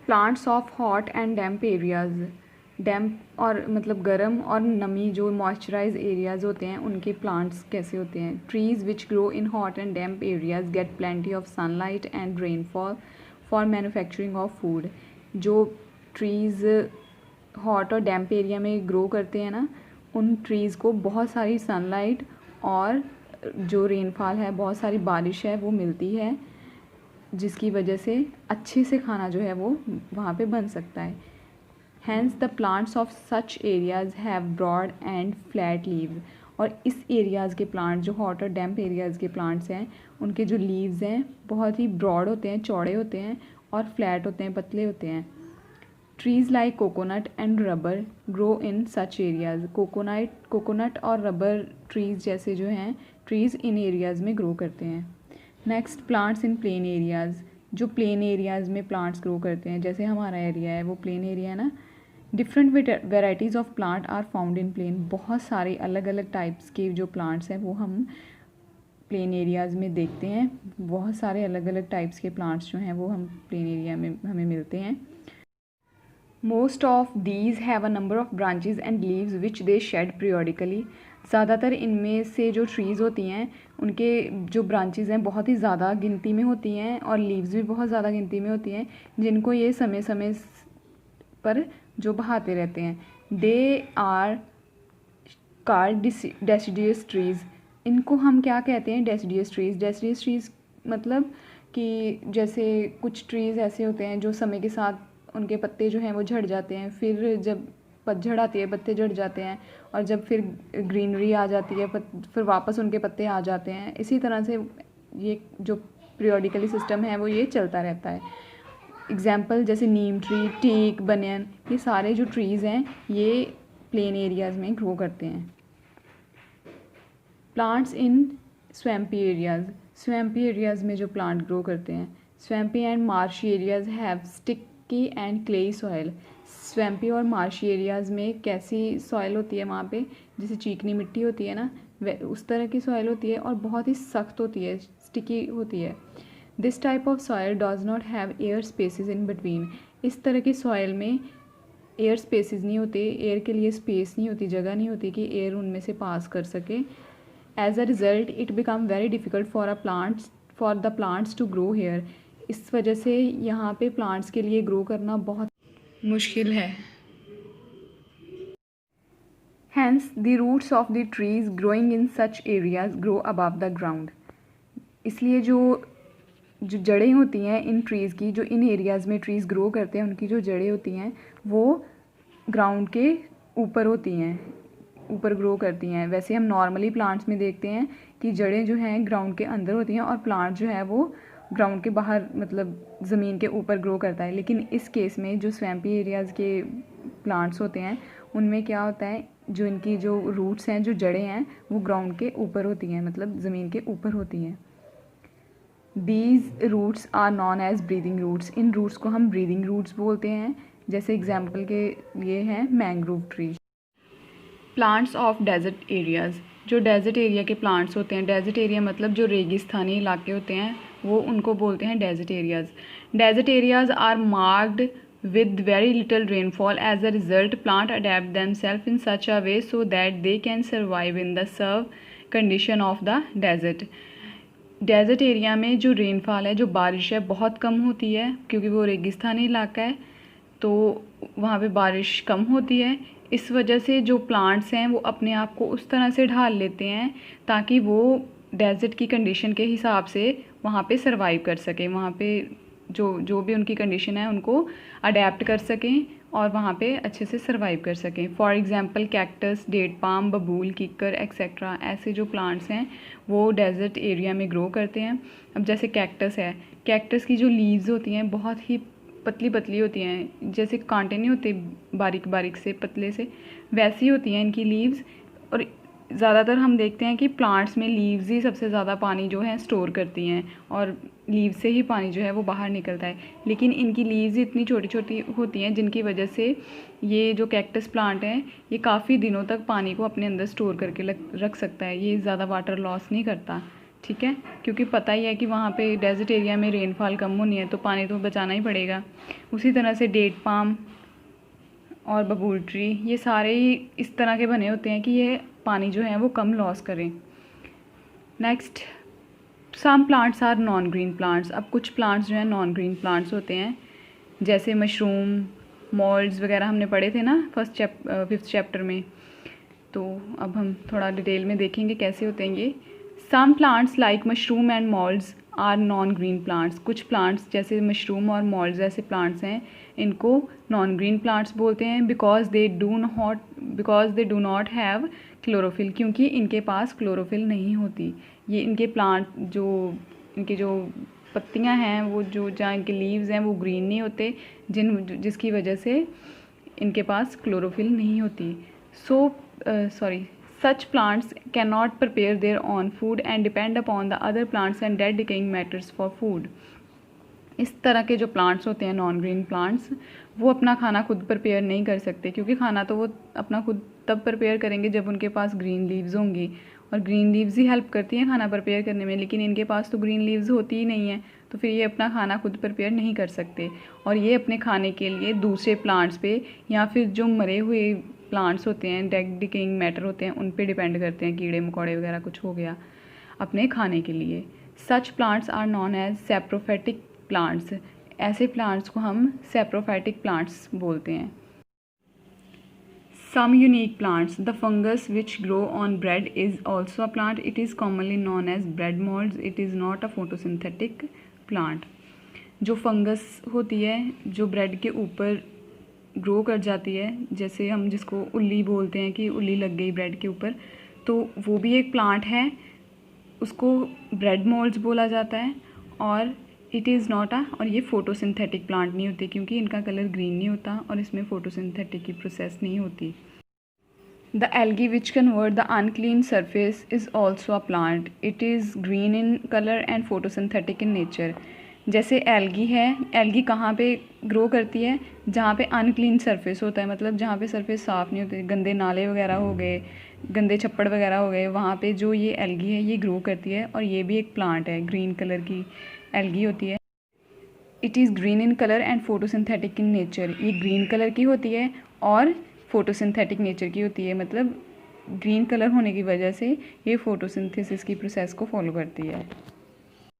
Plants of hot and damp areas, damp और मतलब गर्म और नमी जो मॉइस्चराइज एरियाज़ होते हैं उनके प्लांट्स कैसे होते हैं। Trees which grow in hot and damp areas get plenty of sunlight and rainfall for manufacturing of food. जो ट्रीज़ हॉट और डैम्प एरिया में ग्रो करते हैं ना, उन ट्रीज़ को बहुत सारी सनलाइट और जो रेनफॉल है, बहुत सारी बारिश है वो मिलती है, जिसकी वजह से अच्छे से खाना जो है वो वहाँ पे बन सकता है। Hence the plants of such areas have broad and flat leaves. और इस एरियाज़ के प्लांट जो हॉट और डैम्प एरियाज़ के प्लांट्स हैं उनके जो लीव्स हैं बहुत ही ब्रॉड होते हैं, चौड़े होते हैं और फ्लैट होते हैं, पतले होते हैं। Trees like coconut and rubber grow in such areas. Coconut और रबर ट्रीज़ जैसे जो हैं ट्रीज़ इन एरियाज़ में ग्रो करते हैं। Next, plants in plain areas. जो प्लेन एरियाज़ में प्लांट्स ग्रो करते हैं, जैसे हमारा एरिया है वो प्लेन एरिया है ना। Different varieties of plant are found in plain. बहुत सारे अलग अलग टाइप्स के जो प्लांट्स हैं वो हम प्लेन एरियाज़ में देखते हैं। बहुत सारे अलग अलग टाइप्स के प्लांट्स जो हैं वो हम प्लेन एरिया में हमें मिलते हैं। Most of these have a number of branches and leaves which they shed periodically. ज़्यादातर इनमें से जो ट्रीज़ होती हैं उनके जो ब्रांचेज़ हैं बहुत ही ज़्यादा गिनती में होती हैं और लीव्स भी बहुत ज़्यादा गिनती में होती हैं, जिनको ये समय समय पर जो बहाते रहते हैं। They are called deciduous trees. इनको हम क्या कहते हैं? Deciduous trees. डेसिडियस ट्रीज़ मतलब कि जैसे कुछ ट्रीज़ ऐसे होते हैं जो समय के साथ उनके पत्ते जो हैं वो झड़ जाते हैं, फिर जब पतझड़ आती है पत्ते झड़ जाते हैं, और जब फिर ग्रीनरी आ जाती है फिर वापस उनके पत्ते आ जाते हैं। इसी तरह से ये जो पीरियडिकली सिस्टम है वो ये चलता रहता है। एग्जाम्पल जैसे नीम ट्री, टीक, बनियन, ये सारे जो ट्रीज़ हैं ये प्लेन एरियाज़ में ग्रो करते हैं। Plants in swampy areas. Swampy areas में जो प्लांट ग्रो करते हैं। Swampy and marshy areas have sticky and clayey soil. Swampy और मार्शी एरियाज़ में कैसी सॉयल होती है वहाँ पे? जैसे चीकनी मिट्टी होती है ना, उस तरह की सॉयल होती है और बहुत ही सख्त होती है, स्टिकी होती है। This type of soil does not have air spaces in between. इस तरह की सॉयल में एयर स्पेसिस नहीं होते, एयर के लिए स्पेस नहीं होती, जगह नहीं होती कि एयर उनमें से पास कर सके। As a result it become very difficult for the plants to grow here. इस वजह से यहाँ पे प्लांट्स के लिए ग्रो करना बहुत मुश्किल है। Hence the roots of the trees growing in such areas grow above the ground. इसलिए जो जड़ें होती हैं इन ट्रीज़ की, जो इन एरियाज़ में ट्रीज़ ग्रो करते हैं उनकी जो जड़ें होती हैं वो ग्राउंड के ऊपर होती हैं, ऊपर ग्रो करती हैं। वैसे हम नॉर्मली प्लांट्स में देखते हैं कि जड़ें जो हैं ग्राउंड के अंदर होती हैं और प्लांट जो है वो ग्राउंड के बाहर मतलब ज़मीन के ऊपर ग्रो करता है। लेकिन इस केस में जो स्वैम्पी एरियाज़ के प्लांट्स होते हैं उनमें क्या होता है, जो इनकी जो रूट्स हैं, जो जड़ें हैं, वो ग्राउंड के ऊपर होती हैं, मतलब ज़मीन के ऊपर होती हैं। These roots are known as breathing roots. इन रूट्स को हम ब्रीदिंग रूट्स बोलते हैं। जैसे एग्जाम्पल के लिए हैं mangrove tree. Plants of desert areas. जो डेजर्ट एरिया के प्लांट्स होते हैं, डेजर्ट एरिया मतलब जो रेगिस्तानी इलाके होते हैं वो उनको बोलते हैं desert areas. Desert areas are marked with very little rainfall. As a result, plant adapt themselves in such a way so that they can survive in the severe condition of the desert. Desert area में जो rainfall है, जो बारिश है, बहुत कम होती है क्योंकि वो रेगिस्तानी इलाका है, तो वहाँ पे बारिश कम होती है। इस वजह से जो प्लांट्स हैं वो अपने आप को उस तरह से ढाल लेते हैं ताकि वो डेज़र्ट की कंडीशन के हिसाब से वहाँ पे सरवाइव कर सकें, वहाँ पे जो भी उनकी कंडीशन है उनको अडेप्ट कर सकें और वहाँ पे अच्छे से सरवाइव कर सकें। For example cactus, date palm, बबूल, किकर एक्सेट्रा, ऐसे जो प्लांट्स हैं वो डेजर्ट एरिया में ग्रो करते हैं। अब जैसे कैक्टस है, कैक्टस की जो लीव्स होती हैं बहुत ही पतली पतली होती हैं, जैसे कांटे नहीं होते बारीक बारीक से पतले से, वैसी होती हैं इनकी लीव्स। और ज़्यादातर हम देखते हैं कि प्लांट्स में लीव्स ही सबसे ज़्यादा पानी जो है स्टोर करती हैं और लीव्स से ही पानी जो है वो बाहर निकलता है। लेकिन इनकी लीव्स इतनी छोटी छोटी होती हैं जिनकी वजह से ये जो कैक्टस प्लांट है ये काफ़ी दिनों तक पानी को अपने अंदर स्टोर करके रख सकता है, ये ज़्यादा वाटर लॉस नहीं करता। ठीक है, क्योंकि पता ही है कि वहाँ पे डेजर्ट एरिया में रेनफॉल कम होनी है तो पानी तो बचाना ही पड़ेगा। उसी तरह से डेट पाम और बबूल ट्री, ये सारे ही इस तरह के बने होते हैं कि ये पानी जो है वो कम लॉस करें। Next, some plants are non green plants. अब कुछ प्लांट्स जो हैं नॉन ग्रीन प्लांट्स होते हैं, जैसे मशरूम, मोल्ड्स वगैरह हमने पढ़े थे ना 5th चैप्टर में। तो अब हम थोड़ा डिटेल में देखेंगे कैसे होते हैं ये। Some plants like mushroom and moulds are non green plants. कुछ प्लांट्स जैसे मशरूम और मोल्ड्स जैसे प्लांट्स हैं, इनको नॉन ग्रीन प्लांट्स बोलते हैं because they do not have chlorophyll, क्योंकि इनके पास क्लोरोफिल नहीं होती। ये इनके प्लांट इनके जो पत्तियां हैं वो जो जहाँ इनके लीव्स हैं वो ग्रीन नहीं होते, जिसकी वजह से इनके पास क्लोरोफिल नहीं होती। Such plants cannot prepare their own food and depend upon the other plants and dead decaying matters for food. इस तरह के जो प्लांट्स होते हैं नॉन ग्रीन प्लांट्स, वो अपना खाना खुद प्रिपेयर नहीं कर सकते, क्योंकि खाना तो वो अपना खुद तब प्रिपेयर करेंगे जब उनके पास ग्रीन लीव्स होंगी, और ग्रीन लीव्स ही हेल्प करती हैं खाना प्रिपेयर करने में। लेकिन इनके पास तो ग्रीन लीव्स होती ही नहीं है, तो फिर ये अपना खाना खुद प्रिपेयर नहीं कर सकते, और ये अपने खाने के लिए दूसरे प्लांट्स पे या फिर जो मरे हुए प्लांट्स होते हैं, डेड डिकेइंग मैटर होते हैं, उन पे डिपेंड करते हैं, कीड़े मकोड़े वगैरह कुछ हो गया, अपने खाने के लिए। Such plants are known as saprophytic plants. ऐसे प्लांट्स को हम सैप्रोफाइटिक प्लांट्स बोलते हैं। Some unique plants. The fungus which grow on bread is also a plant. It is commonly known as bread molds. It is not a photosynthetic plant. जो fungus होती है जो bread के ऊपर ग्रो कर जाती है, जैसे हम जिसको उल्ली बोलते हैं कि उल्ली लग गई ब्रेड के ऊपर, तो वो भी एक प्लांट है, उसको ब्रेड मोल्ड्स बोला जाता है। और इट इज़ नॉट और ये फोटोसिंथेटिक प्लांट नहीं होते, क्योंकि इनका कलर ग्रीन नहीं होता और इसमें फोटोसिंथेटिक की प्रोसेस नहीं होती। The algae which convert the unclean surface is also a plant. It is green in colour and photosynthetic in nature. जैसे एल्गी है, एल्गी कहाँ पे ग्रो करती है? जहाँ पे अनक्लीन सरफेस होता है, मतलब जहाँ पे सरफेस साफ़ नहीं होती, गंदे नाले वगैरह हो गए, गंदे छप्पड़ वगैरह हो गए, वहाँ पे जो ये एल्गी है ये ग्रो करती है, और ये भी एक प्लांट है, ग्रीन कलर की एल्गी होती है। It is green in colour and photosynthetic in nature. ये ग्रीन कलर की होती है और फोटोसिंथेटिक नेचर की होती है, मतलब ग्रीन कलर होने की वजह से ये फोटोसिंथेसिस की प्रोसेस को फॉलो करती है।